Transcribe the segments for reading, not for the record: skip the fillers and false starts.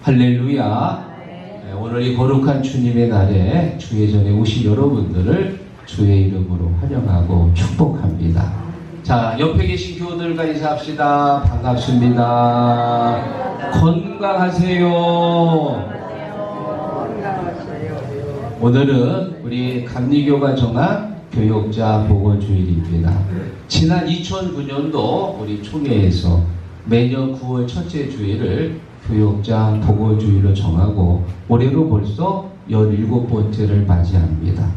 할렐루야. 네, 오늘 이 거룩한 주님의 날에 주의 전에 오신 여러분들을 주의 이름으로 환영하고 축복합니다. 자, 옆에 계신 교우들과 인사합시다. 반갑습니다. 건강하세요. 오늘은 우리 감리교가 정한 교역자 보건주일입니다. 지난 2009년도 우리 총회에서 매년 9월 첫째 주일을 교역자 보건주일로 정하고 올해로 벌써 17번째를 맞이합니다.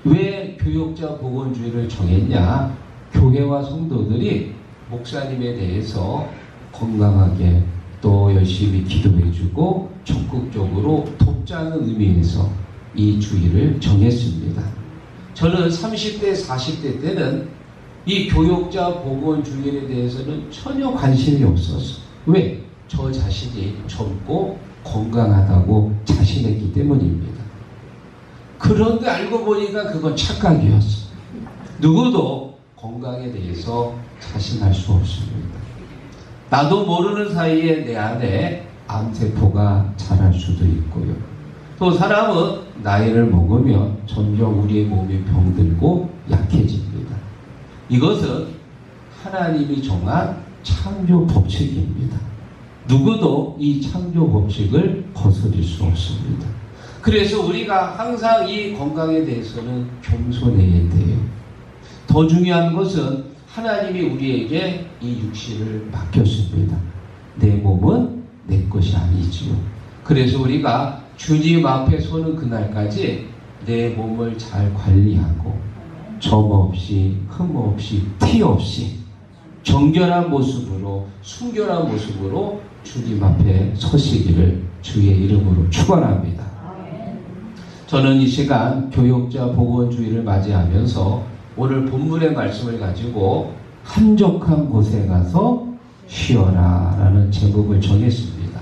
왜 교역자 보건주일을 정했냐? 교회와 성도들이 목사님에 대해서 건강하게 또 열심히 기도해주고 적극적으로 돕자는 의미에서 이 주일을 정했습니다. 저는 30대, 40대 때는 이 교역자 보건주일에 대해서는 전혀 관심이 없었어요. 왜? 저 자신이 젊고 건강하다고 자신했기 때문입니다. 그런데 알고 보니까 그건 착각이었어. 누구도 건강에 대해서 자신할 수 없습니다. 나도 모르는 사이에 내 안에 암세포가 자랄 수도 있고요. 또 사람은 나이를 먹으면 점점 우리의 몸이 병들고 약해집니다. 이것은 하나님이 정한 창조 법칙입니다. 누구도 이 창조 법칙을 거스릴 수 없습니다. 그래서 우리가 항상 이 건강에 대해서는 겸손해야 돼요. 더 중요한 것은 하나님이 우리에게 이 육신을 맡겼습니다. 내 몸은 내 것이 아니지요. 그래서 우리가 주님 앞에 서는 그날까지 내 몸을 잘 관리하고 점 없이 흠 없이 티 없이 정결한 모습으로 순결한 모습으로 주님 앞에 서시기를 주의 이름으로 축원합니다. 저는 이 시간 교역자 보건주일을 맞이하면서 오늘 본문의 말씀을 가지고 한적한 곳에 가서 쉬어라 라는 제목을 정했습니다.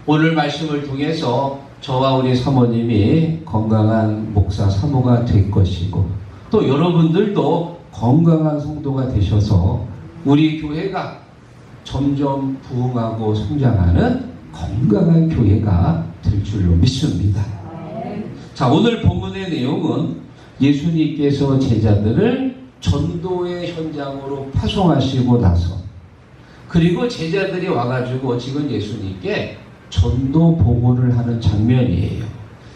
오늘 말씀을 통해서 저와 우리 사모님이 건강한 목사 사모가 될 것이고 또 여러분들도 건강한 성도가 되셔서 우리 교회가 점점 부흥하고 성장하는 건강한 교회가 될 줄로 믿습니다. 자, 오늘 본문의 내용은 예수님께서 제자들을 전도의 현장으로 파송하시고 나서 그리고 제자들이 와가지고 지금 예수님께 전도 보고를 하는 장면이에요.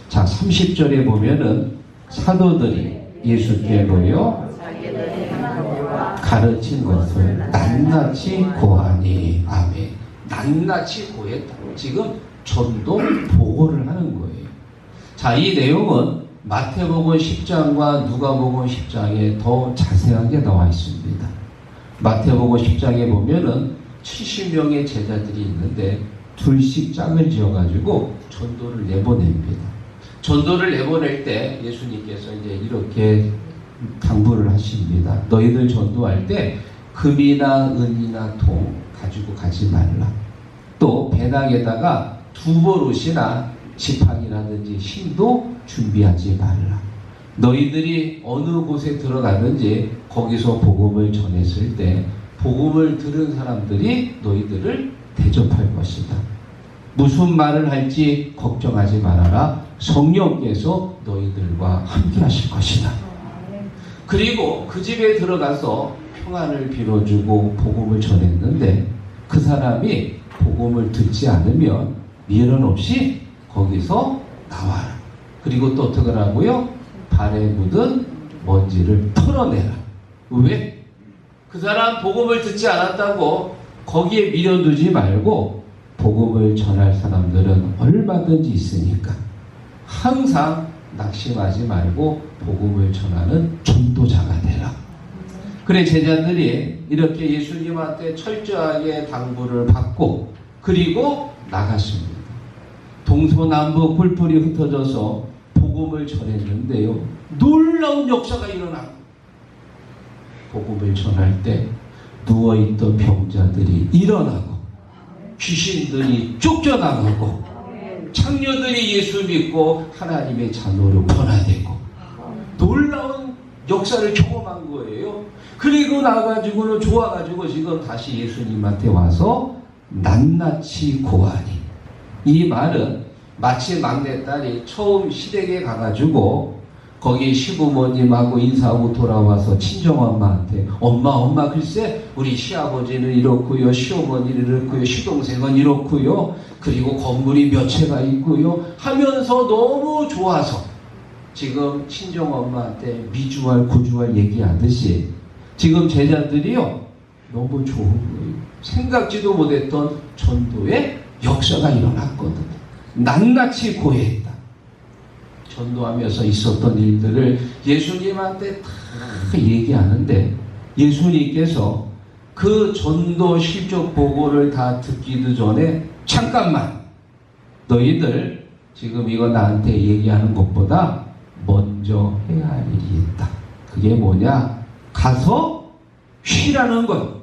자, 30절에 보면은 사도들이 예수께 모여 가르친 것을 낱낱이 고하니. 아멘. 낱낱이 고했다. 지금 전도 보고를 하는 거예요. 자, 이 내용은 마태복음 10장과 누가복음 10장에 더 자세하게 나와 있습니다. 마태복음 10장에 보면은 70명의 제자들이 있는데 둘씩 짝을 지어가지고 전도를 내보냅니다. 전도를 내보낼 때 예수님께서 이제 이렇게 당부를 하십니다. 너희들 전도할 때 금이나 은이나 동 가지고 가지 말라. 또 배낭에다가 두보롯이나 지팡이라든지 힘도 준비하지 말라. 너희들이 어느 곳에 들어가든지 거기서 복음을 전했을 때 복음을 들은 사람들이 너희들을 대접할 것이다. 무슨 말을 할지 걱정하지 말아라. 성령께서 너희들과 함께 하실 것이다. 그리고 그 집에 들어가서 평안을 빌어주고 복음을 전했는데 그 사람이 복음을 듣지 않으면 미련 없이 거기서 나와라. 그리고 또 어떻게 하라고요? 발에 묻은 먼지를 털어내라. 왜? 그 사람 복음을 듣지 않았다고 거기에 미련 두지 말고 복음을 전할 사람들은 얼마든지 있으니까 항상 낙심하지 말고 복음을 전하는 전도자가 되라. 그래 제자들이 이렇게 예수님한테 철저하게 당부를 받고 그리고 나갔습니다. 동서남북 뿔뿔이 흩어져서 복음을 전했는데요. 놀라운 역사가 일어나고 복음을 전할 때 누워있던 병자들이 일어나고 귀신들이 쫓겨나가고 창녀들이 예수 믿고 하나님의 자녀로 변화되고 놀라운 역사를 경험한 거예요. 그리고 나가지고는 좋아가지고 지금 다시 예수님한테 와서 낱낱이 고하니. 이 말은 마치 막내딸이 처음 시댁에 가가지고 거기 시부모님하고 인사하고 돌아와서 친정엄마한테 엄마 글쎄 우리 시아버지는 이렇고요, 시어머니는 이렇고요, 시동생은 이렇고요, 그리고 건물이 몇 채가 있고요 하면서 너무 좋아서 지금 친정엄마한테 미주알 고주알 얘기하듯이 지금 제자들이요 너무 좋은 거예요. 생각지도 못했던 전도의 역사가 일어났거든요. 낱낱이 고해했다. 전도하면서 있었던 일들을 예수님한테 다 얘기하는데 예수님께서 그 전도 실적 보고를 다 듣기도 전에 잠깐만 너희들 지금 이거 나한테 얘기하는 것보다 먼저 해야 할 일이 있다. 그게 뭐냐? 가서 쉬라는 것.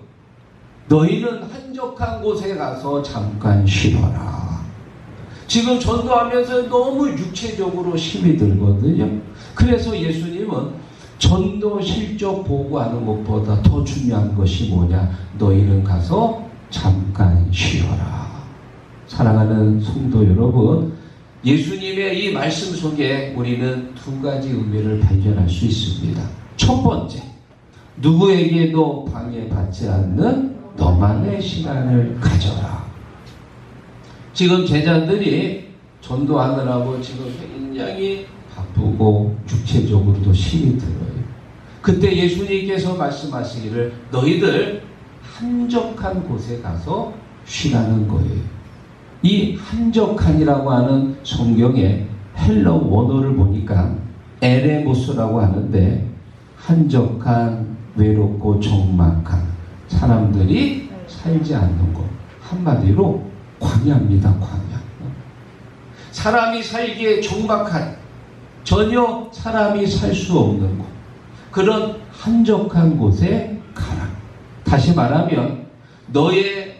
너희는 한적한 곳에 가서 잠깐 쉬어라. 지금 전도하면서 너무 육체적으로 힘이 들거든요. 그래서 예수님은 전도 실적 보고하는 것보다 더 중요한 것이 뭐냐? 너희는 가서 잠깐 쉬어라. 사랑하는 성도 여러분, 예수님의 이 말씀 속에 우리는 두 가지 의미를 발견할 수 있습니다. 첫 번째, 누구에게도 방해받지 않는 너만의 시간을 가져라. 지금 제자들이 전도하느라고 지금 굉장히 바쁘고 육체적으로도 힘이 들어요. 그때 예수님께서 말씀하시기를 너희들 한적한 곳에 가서 쉬라는 거예요. 이 한적한이라고 하는 성경의 헬러 원어를 보니까 에레모스라고 하는데 한적한, 외롭고 적막한 사람들이 살지 않는 곳. 한마디로 광야입니다. 광야. 사람이 살기에 적막한, 전혀 사람이 살 수 없는 곳. 그런 한적한 곳에 가라. 다시 말하면 너의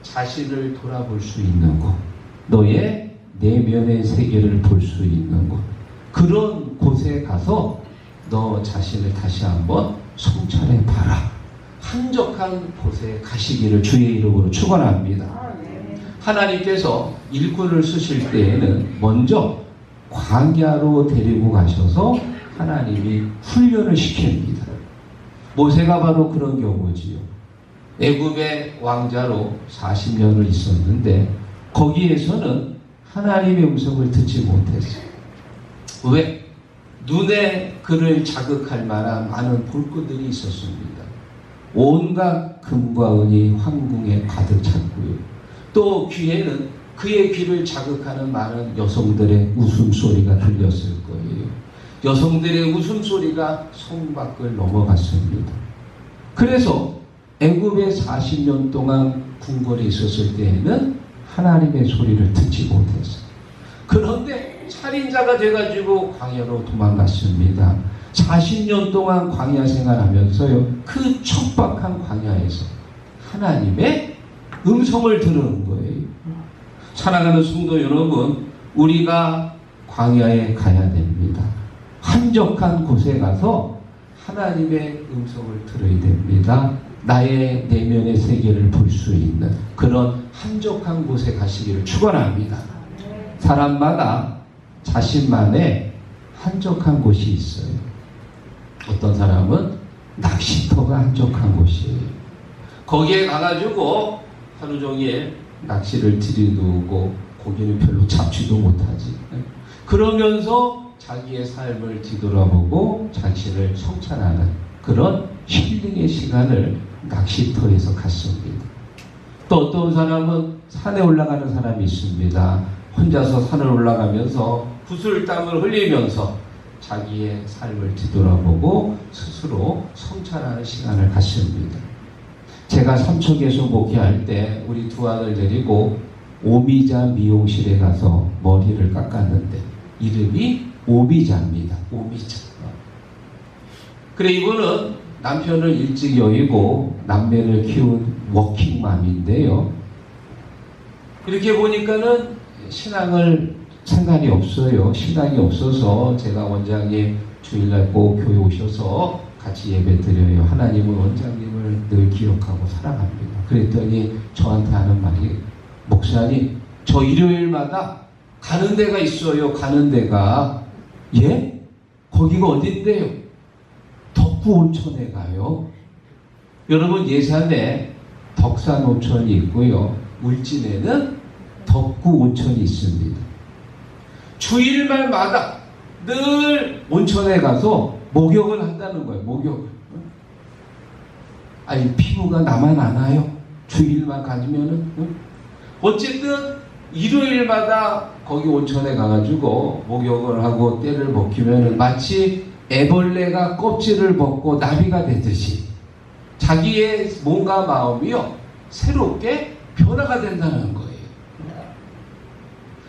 자신을 돌아볼 수 있는 곳, 너의 내면의 세계를 볼 수 있는 곳, 그런 곳에 가서 너 자신을 다시 한번 성찰해 봐라. 한적한 곳에 가시기를 주의 이름으로 축원합니다. 하나님께서 일꾼을 쓰실 때에는 먼저 광야로 데리고 가셔서 하나님이 훈련을 시킵니다. 모세가 바로 그런 경우지요. 애굽의 왕자로 40년을 있었는데 거기에서는 하나님의 음성을 듣지 못했어요. 왜? 눈에 그를 자극할 만한 많은 볼거들이 있었습니다. 온갖 금과 은이 황궁에 가득 찼고요. 또 귀에는 그의 귀를 자극하는 많은 여성들의 웃음소리가 들렸을 거예요. 여성들의 웃음소리가 성 밖을 넘어갔습니다. 그래서 애굽에 40년 동안 궁궐에 있었을 때에는 하나님의 소리를 듣지 못했어요. 그런데 살인자가 돼가지고 광야로 도망갔습니다. 40년 동안 광야 생활하면서요, 그 척박한 광야에서 하나님의 음성을 들은 거예요. 사랑하는 성도 여러분, 우리가 광야에 가야 됩니다. 한적한 곳에 가서 하나님의 음성을 들어야 됩니다. 나의 내면의 세계를 볼 수 있는 그런 한적한 곳에 가시기를 축원합니다. 사람마다 자신만의 한적한 곳이 있어요. 어떤 사람은 낚시터가 한적한 곳이에요. 거기에 가가지고 하루 종일 낚시를 들이누고 고기는 별로 잡지도 못하지. 그러면서 자기의 삶을 뒤돌아보고 자신을 성찰하는 그런 힐링의 시간을 낚시터에서 갖습니다. 또 어떤 사람은 산에 올라가는 사람이 있습니다. 혼자서 산을 올라가면서 구슬땀을 흘리면서 자기의 삶을 뒤돌아보고 스스로 성찰하는 시간을 갖습니다. 제가 삼척에서 목회할 때 우리 두 아들 데리고 오미자 미용실에 가서 머리를 깎았는데 이름이 오미자입니다. 오미자. 그래, 이분은 남편을 일찍 여의고 남매를 키운 워킹맘인데요. 이렇게 보니까는 신앙을 상관이 없어요. 신앙이 없어서 제가 원장님 주일날 꼭 교회 오셔서 같이 예배 드려요. 하나님은 원장님을 늘 기억하고 사랑합니다. 그랬더니 저한테 하는 말이, 목사님, 저 일요일마다 가는 데가 있어요. 가는 데가. 예? 거기가 어딘데요? 덕구 온천에 가요. 여러분, 예산에 덕산 온천이 있고요. 울진에는 덕구 온천이 있습니다. 주일말마다 늘 온천에 가서 목욕을 한다는 거예요. 목욕을. 아니, 피부가 나만 안 와요? 주일만 가지면은? 어쨌든 일요일마다 거기 온천에 가가지고 목욕을 하고 때를 벗기면은 마치 애벌레가 껍질을 벗고 나비가 되듯이 자기의 몸과 마음이요 새롭게 변화가 된다는 거예요.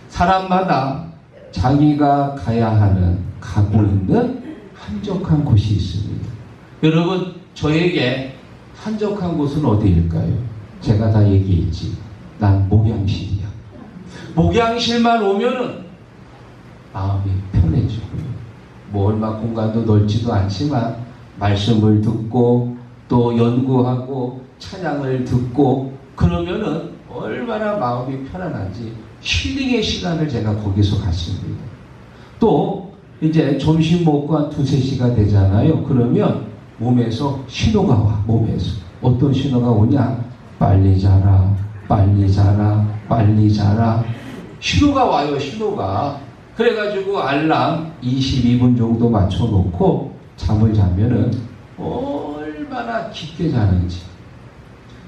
사람마다 자기가 가야 하는 가고 있는 한적한 곳이 있습니다. 여러분, 저에게 한적한 곳은 어디일까요? 제가 다 얘기했지. 난 목양실이야. 목양실만 오면은 마음이 편해지고요. 뭐 얼마 공간도 넓지도 않지만 말씀을 듣고 또 연구하고 찬양을 듣고 그러면은 얼마나 마음이 편안한지 힐링의 시간을 제가 거기서 갖습니다. 또 이제 점심 먹고 한 2-3시가 되잖아요. 그러면 몸에서 신호가 와. 몸에서 어떤 신호가 오냐? 빨리 자라, 빨리 자라, 빨리 자라. 신호가 와요. 신호가. 그래가지고 알람 22분 정도 맞춰놓고 잠을 자면은 얼마나 깊게 자는지.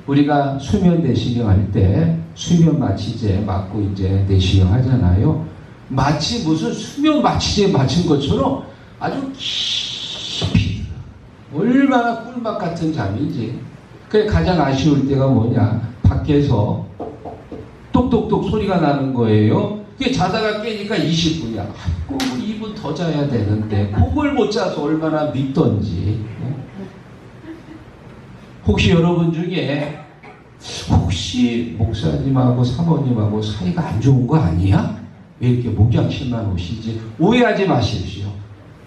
우리가 수면 내시경 할 때 수면 마취제 맞고 이제 내시경 하잖아요. 마치 무슨 수면 마취제 맞은 것처럼 아주 깊이 얼마나 꿀맛 같은 잠이지. 그게 가장 아쉬울 때가 뭐냐? 밖에서 똑똑똑 소리가 나는 거예요. 그게 자다가 깨니까 20분이야. 아이고 2분 더 자야 되는데 그걸 못 자서 얼마나 밉던지. 혹시 여러분 중에 혹시 목사님하고 사모님하고 사이가 안 좋은 거 아니야? 왜 이렇게 목양실만 오시지? 오해하지 마십시오.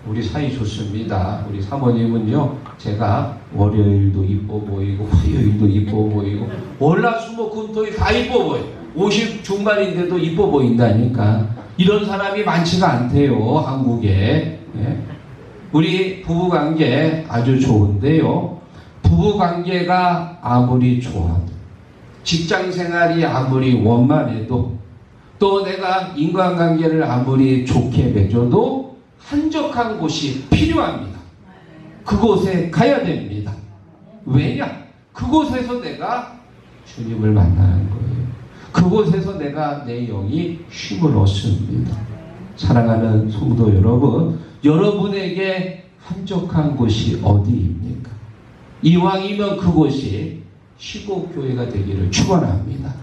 우리 사이 좋습니다. 우리 사모님은요, 제가 월요일도 이뻐 보이고 화요일도 이뻐 보이고 월화수목금토일 다 이뻐 보여요. 50 중반인데도 이뻐 보인다니까. 이런 사람이 많지가 않대요, 한국에. 예? 우리 부부관계 아주 좋은데요. 부부관계가 아무리 좋아도, 직장생활이 아무리 원만해도, 또 내가 인간관계를 아무리 좋게 맺어도 한적한 곳이 필요합니다. 그곳에 가야 됩니다. 왜냐? 그곳에서 내가 주님을 만나는 거예요. 그곳에서 내가 내 영이 쉼을 얻습니다. 사랑하는 성도 여러분, 여러분에게 한적한 곳이 어디입니까? 이왕이면 그곳이 시골교회가 되기를 축원합니다.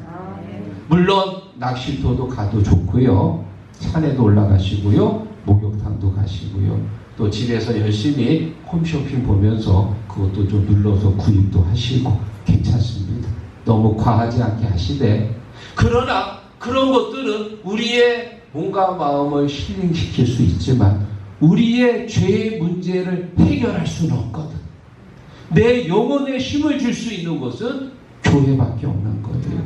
물론 낚시터도 가도 좋고요. 산에도 올라가시고요. 목욕탕도 가시고요. 또 집에서 열심히 홈쇼핑 보면서 그것도 좀 눌러서 구입도 하시고 괜찮습니다. 너무 과하지 않게 하시되, 그러나 그런 것들은 우리의 몸과 마음을 힐링시킬 수 있지만 우리의 죄의 문제를 해결할 수는 없거든. 내 영혼에 힘을 줄 수 있는 것은 교회밖에 없는 거예요.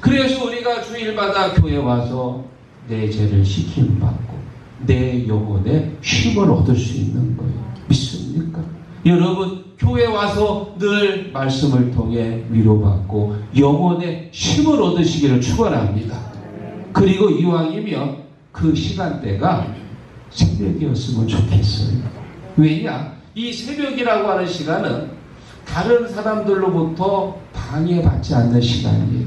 그래서 우리가 주일마다 교회 와서 내 죄를 씻김받고 내 영혼에 힘을 얻을 수 있는 거예요. 믿습니까? 여러분, 교회 와서 늘 말씀을 통해 위로받고 영혼에 힘을 얻으시기를 축원합니다. 그리고 이왕이면 그 시간대가 새벽이었으면 좋겠어요. 왜냐? 이 새벽이라고 하는 시간은 다른 사람들로부터 방해받지 않는 시간이에요.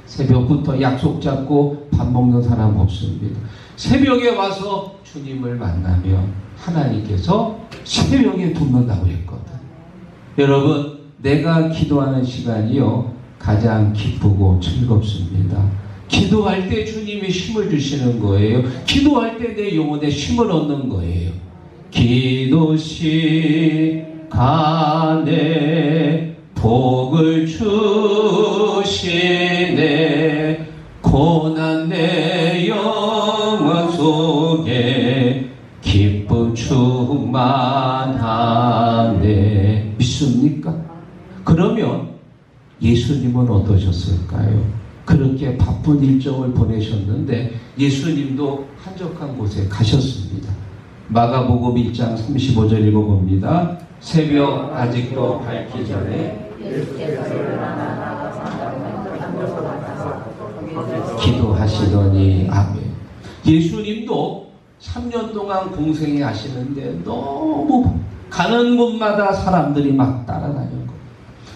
새벽부터 약속 잡고 밥 먹는 사람 없습니다. 새벽에 와서 주님을 만나면 하나님께서 새벽에 돕는다고 했거든. 여러분, 내가 기도하는 시간이요 가장 기쁘고 즐겁습니다. 기도할 때 주님이 힘을 주시는 거예요. 기도할 때 내 영혼에 힘을 얻는 거예요. 기도 시간에 복을 주시네. 고난 내 영혼 속에 기쁨 충만하네. 믿습니까? 그러면 예수님은 어떠셨을까요? 그렇게 바쁜 일정을 보내셨는데 예수님도 한적한 곳에 가셨습니다. 마가복음 1장 35절 읽어봅니다. 새벽 아직도 밝기 전에 기도하시더니 아멘. 예수님도 3년 동안 공생애 하시는데 너무 가는 곳마다 사람들이 막 따라다녔고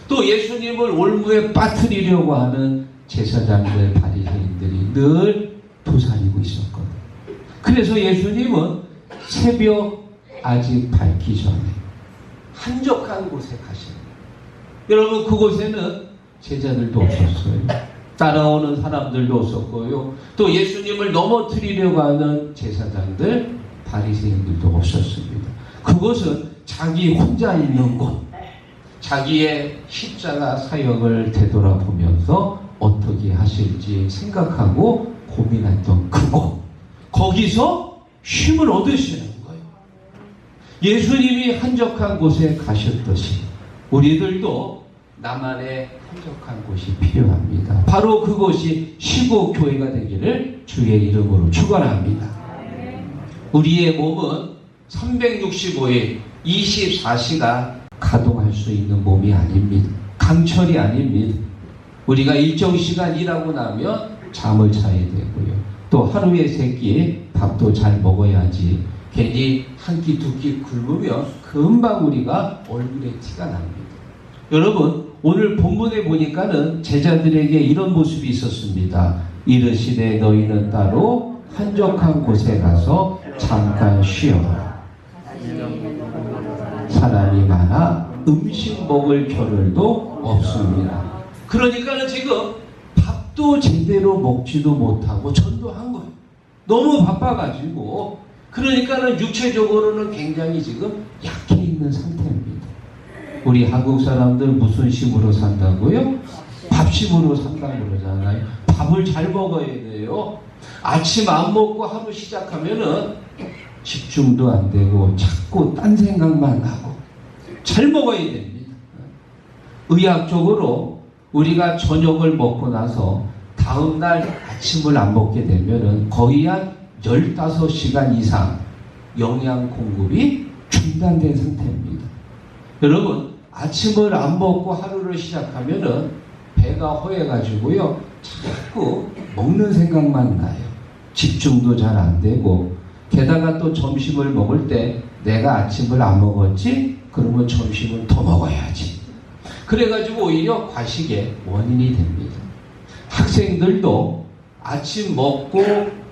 또 예수님을 올무에 빠뜨리려고 하는 제사장들, 바리새인들이 늘 도사리고 있었거든요. 그래서 예수님은 새벽 아직 밝기 전에 한적한 곳에 가십니다. 여러분 그곳에는 제자들도 없었어요. 따라오는 사람들도 없었고요. 또 예수님을 넘어뜨리려고 하는 제사장들, 바리새인들도 없었습니다. 그곳은 자기 혼자 있는 곳, 자기의 십자가 사역을 되돌아보면서 어떻게 하실지 생각하고 고민했던 그곳, 거기서 쉼을 얻으시는 거예요. 예수님이 한적한 곳에 가셨듯이 우리들도 나만의 한적한 곳이 필요합니다. 바로 그곳이 시국교회가 되기를 주의 이름으로 축원합니다. 우리의 몸은 365일 24시간 가동할 수 있는 몸이 아닙니다. 강철이 아닙니다. 우리가 일정 시간 일하고 나면 잠을 자야 되고요. 또 하루에 3끼 밥도 잘 먹어야지 괜히 한 끼 두 끼 굶으면 금방 우리가 얼굴에 티가 납니다. 여러분 오늘 본문에 보니까는 제자들에게 이런 모습이 있었습니다. 이르시되 너희는 따로 한적한 곳에 가서 잠깐 쉬어라. 사람이 많아 음식 먹을 겨를도 없습니다. 그러니까는 지금 밥도 제대로 먹지도 못하고 전도한 거예요. 너무 바빠가지고 그러니까는 육체적으로는 굉장히 지금 약해 있는 상태입니다. 우리 한국 사람들 무슨 심으로 산다고요? 밥심으로 산다고 그러잖아요. 밥을 잘 먹어야 돼요. 아침 안 먹고 하루 시작하면은 집중도 안 되고 자꾸 딴 생각만 나고 잘 먹어야 됩니다. 의학적으로 우리가 저녁을 먹고 나서 다음날 아침을 안 먹게 되면은 거의 한 15시간 이상 영양 공급이 중단된 상태입니다. 여러분 아침을 안 먹고 하루를 시작하면은 배가 허해가지고요 자꾸 먹는 생각만 나요. 집중도 잘 안 되고 게다가 또 점심을 먹을 때 내가 아침을 안 먹었지? 그러면 점심은 더 먹어야지. 그래가지고 오히려 과식의 원인이 됩니다. 학생들도 아침 먹고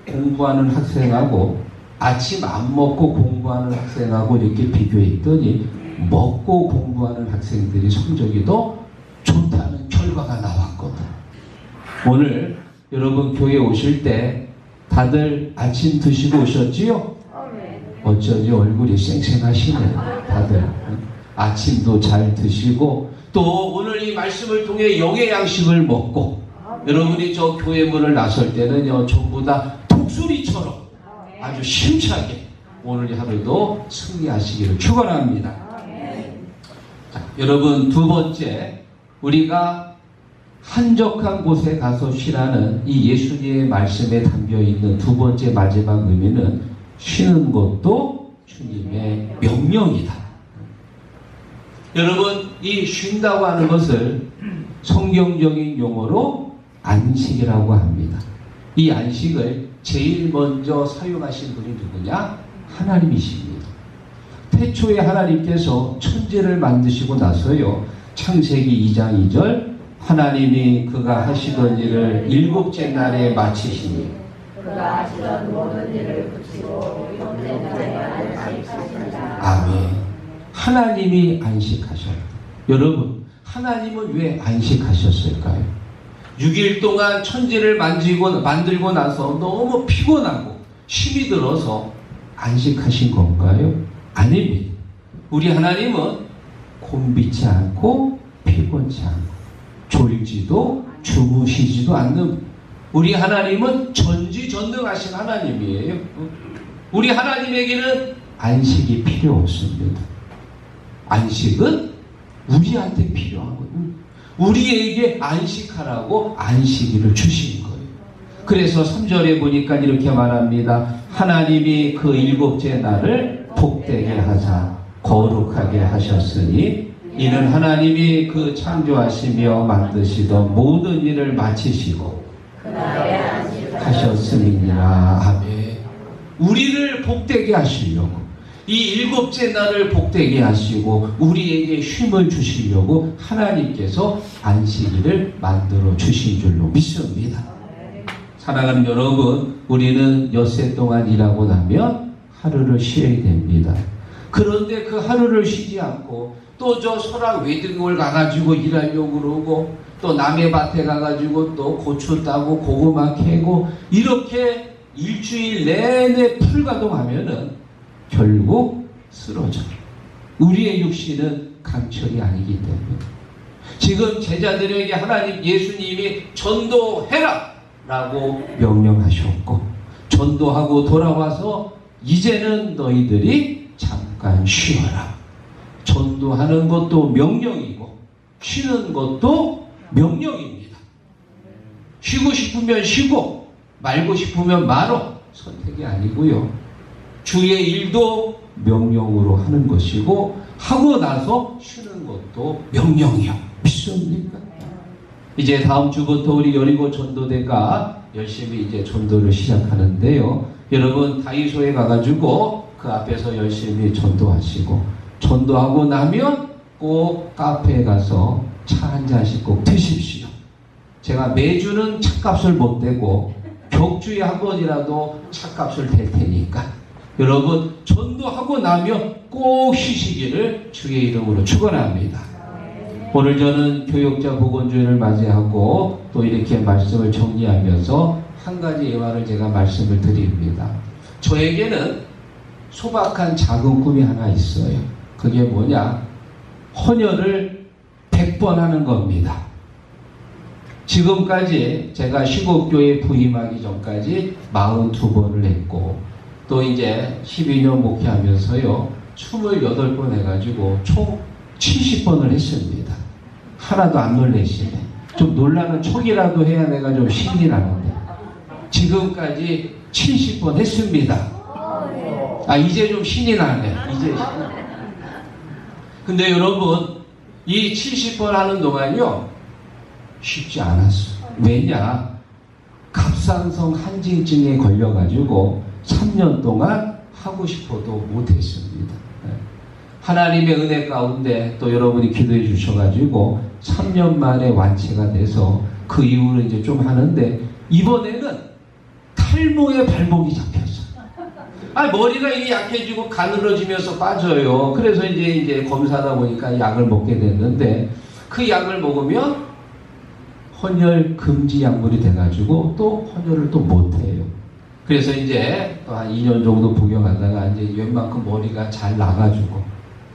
공부하는 학생하고 아침 안 먹고 공부하는 학생하고 이렇게 비교했더니 먹고 공부하는 학생들이 성적이 더 좋다는 결과가 나왔거든. 오늘 여러분 교회 오실 때 다들 아침 드시고 오셨지요? 어쩐지 얼굴이 쌩쌩하시네. 다들 아침도 잘 드시고 또 오늘 이 말씀을 통해 영의 양식을 먹고 여러분이 저 교회 문을 나설 때는요 전부 다 독수리처럼 아주 힘차게 오늘 하루도 승리하시기를 축원합니다. 자, 여러분 두 번째 우리가 한적한 곳에 가서 쉬라는 이 예수님의 말씀에 담겨있는 두 번째 마지막 의미는 쉬는 것도 주님의 명령이다. 여러분 이 쉰다고 하는 것을 성경적인 용어로 안식이라고 합니다. 이 안식을 제일 먼저 사용하신 분이 누구냐? 하나님이십니다. 태초에 하나님께서 천지를 만드시고 나서요 창세기 2장 2절 하나님이 그가 하시던 일을 일곱째 날에 마치시니 그가 하시던 모든 일을 그치고 일곱째 날에 안식하신다. 아멘. 하나님이 안식하셨다. 여러분 하나님은 왜 안식하셨을까요? 6일 동안 천지를 만들고 나서 너무 피곤하고 힘이 들어서 안식하신 건가요? 아닙니다. 우리 하나님은 곤비치 않고 피곤치 않고 졸지도 주무시지도 않는 우리 하나님은 전지전능하신 하나님이에요. 우리 하나님에게는 안식이 필요 없습니다. 안식은 우리한테 필요한 거예요. 우리에게 안식하라고 안식일을 주신 거예요. 그래서 3절에 보니까 이렇게 말합니다. 하나님이 그 일곱째 날을 복되게 하사 거룩하게 하셨으니 이는 하나님이 그 창조하시며 만드시던 모든 일을 마치시고 하셨음이니라. 아멘. 우리를 복되게 하시려고, 이 일곱째 날을 복되게 하시고 우리에게 쉼을 주시려고 하나님께서 안식일을 만들어 주신 줄로 믿습니다. 사랑하는 여러분, 우리는 엿새 동안 일하고 나면 하루를 쉬어야 됩니다. 그런데 그 하루를 쉬지 않고 또 저 설악 외등을 가가지고 일하려고 그러고 또 남의 밭에 가가지고 또 고추 따고 고구마 캐고 이렇게 일주일 내내 풀가동하면은 결국 쓰러져요. 우리의 육신은 강철이 아니기 때문에. 지금 제자들에게 하나님 예수님이 전도해라 라고 명령하셨고, 전도하고 돌아와서 이제는 너희들이 잠깐 쉬어라. 전도하는 것도 명령이고 쉬는 것도 명령입니다. 쉬고 싶으면 쉬고 말고 싶으면 말어. 선택이 아니고요. 주의 일도 명령으로 하는 것이고 하고 나서 쉬는 것도 명령이요. 믿습니까? 이제 다음 주부터 우리 여리고 전도대가 열심히 이제 전도를 시작하는데요. 여러분 다이소에 가가지고 그 앞에서 열심히 전도하시고, 전도하고 나면 꼭 카페에 가서 차 한 잔씩 꼭 드십시오. 제가 매주는 차값을 못 대고 격주에 한 번이라도 차값을 댈 테니까 여러분 전도하고 나면 꼭 쉬시기를 주의 이름으로 축원합니다. 오늘 저는 교역자 보건주의를 맞이하고 또 이렇게 말씀을 정리하면서 한 가지 예화를 제가 말씀을 드립니다. 저에게는 소박한 작은 꿈이 하나 있어요. 그게 뭐냐? 헌혈을 100번 하는 겁니다. 지금까지 제가 시국교회 부임하기 전까지 42번을 했고, 또 이제 12년 목회하면서요 28번 해가지고 총 70번을 했습니다. 하나도 안 놀래시네. 좀 놀라는 촉이라도 해야 내가 좀 신이 나는데 지금까지 70번 했습니다. 아 이제 좀 신이 나네. 이제 신이 나네. 근데 여러분 이 70번 하는 동안요 쉽지 않았어요. 왜냐? 갑상선 한증증에 걸려가지고 3년 동안 하고 싶어도 못했습니다. 하나님의 은혜 가운데 또 여러분이 기도해 주셔가지고 3년 만에 완치가 돼서 그 이후로 이제 좀 하는데, 이번에는 탈모에 발목이 잡혔어요. 머리가 이게 약해지고 가늘어지면서 빠져요. 그래서 이제 검사하다 보니까 약을 먹게 됐는데, 그 약을 먹으면 헌혈 금지 약물이 돼가지고 또 헌혈을 또 못해요. 그래서 이제 또 한 2년 정도 복용하다가 이제 웬만큼 머리가 잘 나가지고,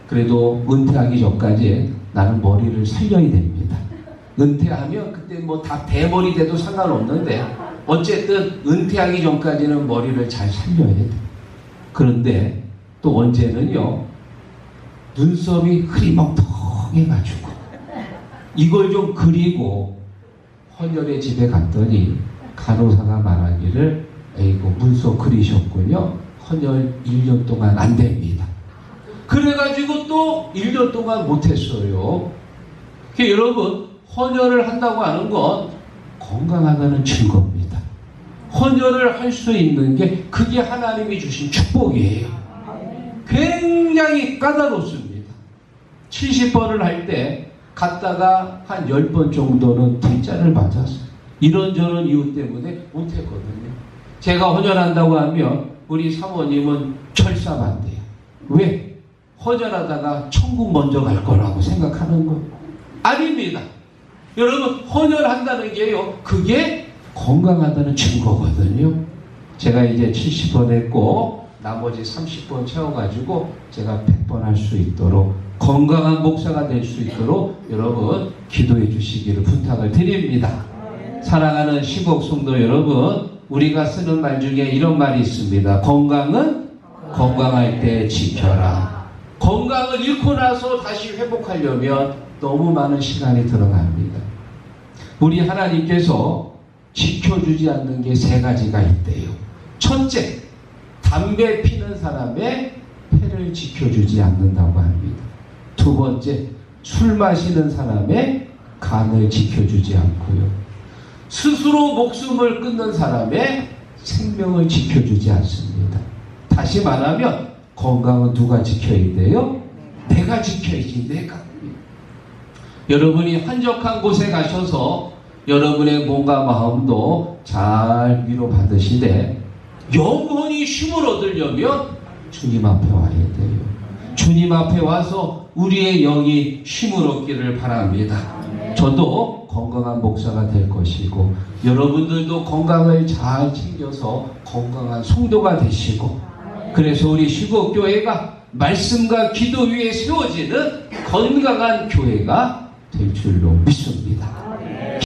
그래도 은퇴하기 전까지 나는 머리를 살려야 됩니다. 은퇴하면 그때 뭐 다 대머리 돼도 상관없는데 어쨌든 은퇴하기 전까지는 머리를 잘 살려야 돼. 그런데 또 언제는요 눈썹이 흐리멍텅해가지고 이걸 좀 그리고 헌혈의 집에 갔더니 간호사가 말하기를 에이고 눈썹 그리셨군요. 헌혈 1년 동안 안 됩니다. 그래가지고 또 1년 동안 못했어요. 여러분 헌혈을 한다고 하는 건 건강하다는 증거입니다. 헌혈을 할 수 있는 게 그게 하나님이 주신 축복이에요. 굉장히 까다롭습니다. 70번을 할 때 갔다가 한 10번 정도는 D자를 맞았어요. 이런저런 이유 때문에 못했거든요. 제가 헌혈한다고 하면 우리 사모님은 철사반대요. 왜? 헌혈하다가 천국 먼저 갈 거라고 생각하는 거 아닙니다. 여러분 헌혈한다는 게요 그게 건강하다는 증거거든요. 제가 이제 70번 했고 나머지 30번 채워가지고 제가 100번 할 수 있도록 건강한 목사가 될 수 있도록 여러분 기도해 주시기를 부탁을 드립니다. 사랑하는 시국 성도 여러분, 우리가 쓰는 말 중에 이런 말이 있습니다. 건강은 건강할 때 지켜라. 건강을 잃고 나서 다시 회복하려면 너무 많은 시간이 들어갑니다. 우리 하나님께서 지켜주지 않는 게 세 가지가 있대요. 첫째, 담배 피는 사람의 폐를 지켜주지 않는다고 합니다. 두 번째, 술 마시는 사람의 간을 지켜주지 않고요. 스스로 목숨을 끊는 사람의 생명을 지켜주지 않습니다. 다시 말하면 건강은 누가 지켜야 돼요? 내가 지켜야지, 내가. 여러분이 한적한 곳에 가셔서 여러분의 몸과 마음도 잘 위로받으시되 영원히 힘을 얻으려면 주님 앞에 와야 돼요. 주님 앞에 와서 우리의 영이 힘을 얻기를 바랍니다. 저도 건강한 목사가 될 것이고 여러분들도 건강을 잘 챙겨서 건강한 성도가 되시고, 그래서 우리 시국교회가 말씀과 기도 위에 세워지는 건강한 교회가 될 줄로 믿습니다.